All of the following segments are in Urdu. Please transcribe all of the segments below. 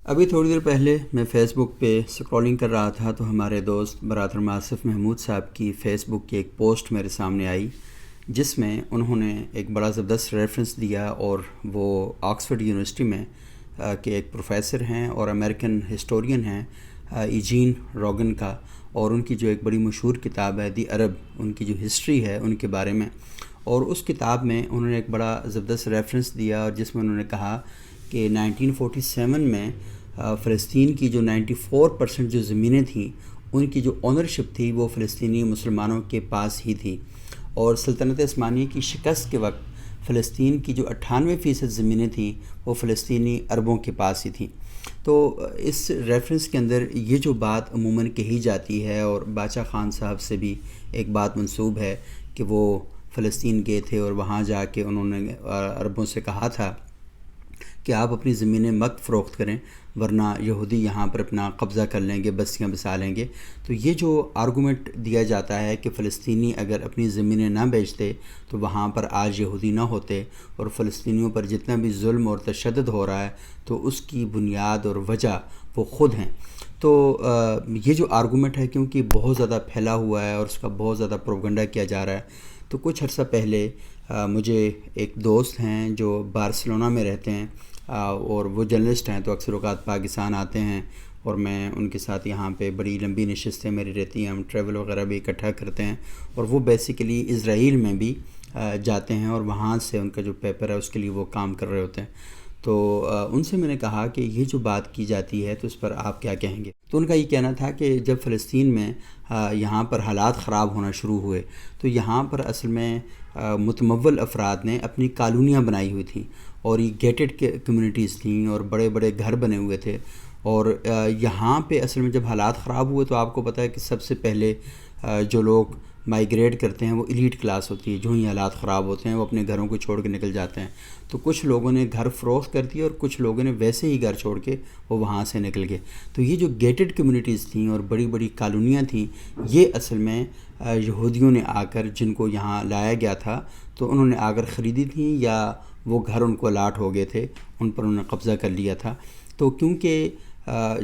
ابھی تھوڑی دیر پہلے میں فیس بک پہ سکرولنگ کر رہا تھا تو ہمارے دوست برادر آصف محمود صاحب کی فیس بک کی ایک پوسٹ میرے سامنے آئی، جس میں انہوں نے ایک بڑا زبردست ریفرنس دیا، اور وہ آکسفورڈ یونیورسٹی میں کے ایک پروفیسر ہیں اور امریکن ہسٹورین ہیں ایجین روگن کا، اور ان کی جو ایک بڑی مشہور کتاب ہے دی عرب، ان کی جو ہسٹری ہے ان کے بارے میں. اور اس کتاب میں انہوں نے ایک بڑا زبردست ریفرنس دیا، اور جس میں انہوں نے کہا کہ 1947 میں فلسطین کی جو 94% جو زمینیں تھیں ان کی جو اونرشپ تھی وہ فلسطینی مسلمانوں کے پاس ہی تھی، اور سلطنت عثمانیہ کی شکست کے وقت فلسطین کی جو 98% زمینیں تھیں وہ فلسطینی عربوں کے پاس ہی تھیں. تو اس ریفرنس کے اندر یہ جو بات عموماً کہی جاتی ہے، اور باچا خان صاحب سے بھی ایک بات منسوب ہے کہ وہ فلسطین گئے تھے اور وہاں جا کے انہوں نے عربوں سے کہا تھا کہ آپ اپنی زمینیں مت فروخت کریں ورنہ یہودی یہاں پر اپنا قبضہ کر لیں گے، بستیاں بسا لیں گے. تو یہ جو آرگومنٹ دیا جاتا ہے کہ فلسطینی اگر اپنی زمینیں نہ بیچتے تو وہاں پر آج یہودی نہ ہوتے، اور فلسطینیوں پر جتنا بھی ظلم اور تشدد ہو رہا ہے تو اس کی بنیاد اور وجہ وہ خود ہیں. تو یہ جو آرگومنٹ ہے کیونکہ بہت زیادہ پھیلا ہوا ہے اور اس کا بہت زیادہ پروپیگنڈا کیا جا رہا ہے، تو کچھ عرصہ پہلے مجھے ایک دوست ہیں جو بارسلونا میں رہتے ہیں، اور وہ جرنلسٹ ہیں، تو اکثر اوقات پاکستان آتے ہیں اور میں ان کے ساتھ یہاں پہ بڑی لمبی نشستیں میری رہتی ہیں، ہم ٹریول وغیرہ بھی اکٹھا کرتے ہیں. اور وہ بیسیکلی اسرائیل میں بھی جاتے ہیں اور وہاں سے ان کا جو پیپر ہے اس کے لیے وہ کام کر رہے ہوتے ہیں. تو ان سے میں نے کہا کہ یہ جو بات کی جاتی ہے تو اس پر آپ کیا کہیں گے؟ تو ان کا یہ کہنا تھا کہ جب فلسطین میں یہاں پر حالات خراب ہونا شروع ہوئے تو یہاں پر اصل میں متمول افراد نے اپنی کالونیاں بنائی ہوئی تھیں، اور یہ گیٹڈ کمیونٹیز تھیں اور بڑے بڑے گھر بنے ہوئے تھے. اور یہاں پہ اصل میں جب حالات خراب ہوئے تو آپ کو پتہ ہے کہ سب سے پہلے جو لوگ مائیگریٹ کرتے ہیں وہ ایلیٹ کلاس ہوتی ہے. جو ہی حالات خراب ہوتے ہیں وہ اپنے گھروں کو چھوڑ کے نکل جاتے ہیں. تو کچھ لوگوں نے گھر فروخت کر دیے اور کچھ لوگوں نے ویسے ہی گھر چھوڑ کے وہ وہاں سے نکل گئے. تو یہ جو گیٹڈ کمیونٹیز تھیں اور بڑی بڑی کالونیاں تھیں، یہ اصل میں یہودیوں نے آ کر، جن کو یہاں لایا گیا تھا تو انہوں نے آ کر خریدی تھیں، یا وہ گھر ان کو الاٹ ہو گئے تھے، ان پر انہوں نے قبضہ کر لیا تھا. تو کیونکہ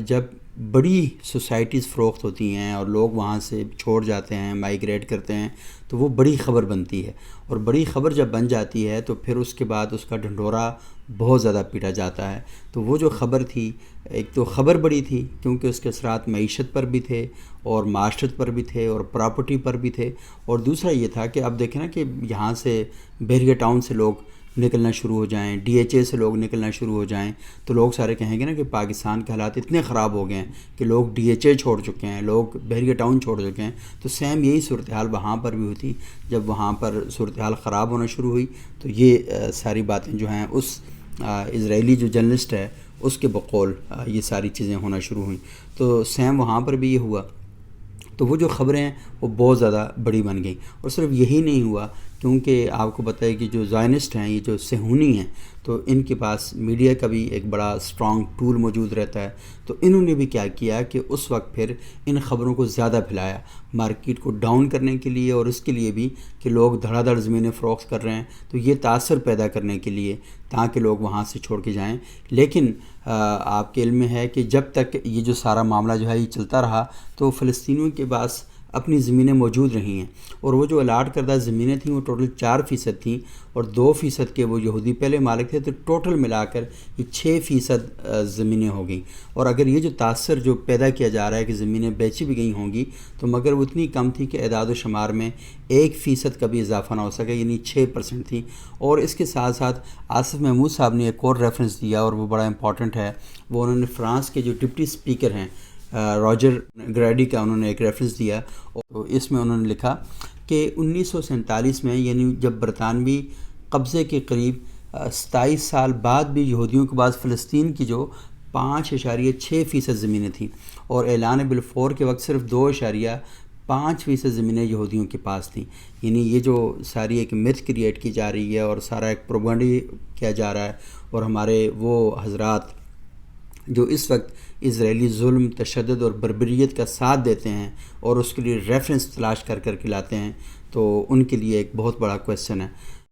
جب بڑی سوسائٹیز فروخت ہوتی ہیں اور لوگ وہاں سے چھوڑ جاتے ہیں، مائیگریٹ کرتے ہیں، تو وہ بڑی خبر بنتی ہے، اور بڑی خبر جب بن جاتی ہے تو پھر اس کے بعد اس کا ڈھنڈورا بہت زیادہ پیٹا جاتا ہے. تو وہ جو خبر تھی، ایک تو خبر بڑی تھی کیونکہ اس کے اثرات معیشت پر بھی تھے اور معاشرت پر بھی تھے اور پراپرٹی پر بھی تھے، اور دوسرا یہ تھا کہ اب دیکھیں نا کہ یہاں سے بحریہ ٹاؤن سے لوگ نکلنا شروع ہو جائیں، ڈی ایچ اے سے لوگ نکلنا شروع ہو جائیں، تو لوگ سارے کہیں گے نا کہ پاکستان کے حالات اتنے خراب ہو گئے ہیں کہ لوگ ڈی ایچ اے چھوڑ چکے ہیں، لوگ بحریہ ٹاؤن چھوڑ چکے ہیں. تو سیم یہی صورتحال وہاں پر بھی ہوئی. جب وہاں پر صورتحال خراب ہونا شروع ہوئی تو یہ ساری باتیں جو ہیں اس اسرائیلی جو جرنلسٹ ہے اس کے بقول یہ ساری چیزیں ہونا شروع ہوئیں. تو سیم وہاں پر بھی یہ ہوا. تو وہ جو خبریں ہیں وہ بہت زیادہ بڑی بن گئیں. اور صرف یہی نہیں ہوا، کیونکہ آپ کو پتہ ہے کہ جو زائنسٹ ہیں، یہ جو صہیونی ہیں، تو ان کے پاس میڈیا کا بھی ایک بڑا اسٹرانگ ٹول موجود رہتا ہے. تو انہوں نے بھی کیا کیا کہ اس وقت پھر ان خبروں کو زیادہ پھیلایا، مارکیٹ کو ڈاؤن کرنے کے لیے، اور اس کے لیے بھی کہ لوگ دھڑا دھڑ زمینیں فروخت کر رہے ہیں، تو یہ تاثر پیدا کرنے کے لیے تاکہ لوگ وہاں سے چھوڑ کے جائیں. لیکن آپ کے علم میں ہے کہ جب تک یہ جو سارا معاملہ جو ہے یہ چلتا رہا تو فلسطینیوں کے پاس اپنی زمینیں موجود رہی ہیں، اور وہ جو الاٹ کردہ زمینیں تھیں وہ ٹوٹل 4% تھیں، اور 2% کے وہ یہودی پہلے مالک تھے. تو ٹوٹل ملا کر یہ 6% زمینیں ہو گئیں. اور اگر یہ جو تاثر جو پیدا کیا جا رہا ہے کہ زمینیں بیچی بھی گئی ہوں گی، تو مگر وہ اتنی کم تھی کہ اعداد و شمار میں 1% کا بھی اضافہ نہ ہو سکے، یعنی 6% تھی. اور اس کے ساتھ ساتھ آصف محمود صاحب نے ایک اور ریفرنس دیا، اور وہ بڑا امپورٹنٹ ہے. وہ انہوں نے فرانس کے جو ڈپٹی اسپیکر ہیں راجر گریڈی کا انہوں نے ایک ریفرنس دیا. تو اس میں انہوں نے لکھا کہ 1947 میں، یعنی جب برطانوی قبضے کے قریب 27 سال بعد بھی یہودیوں کے پاس فلسطین کی جو 5.6% زمینیں تھیں، اور اعلان بلفور کے وقت صرف 2.5% زمینیں یہودیوں کے پاس تھیں. یعنی یہ جو ساری ایک متھ کریٹ کی جا رہی ہے اور سارا ایک پروپیگنڈا کیا جا رہا ہے، اور ہمارے وہ حضرات جو اس وقت اسرائیلی ظلم، تشدد اور بربریت کا ساتھ دیتے ہیں اور اس کے لیے ریفرنس تلاش کر کے لاتے ہیں، تو ان کے لیے ایک بہت بڑا کویسچن ہے.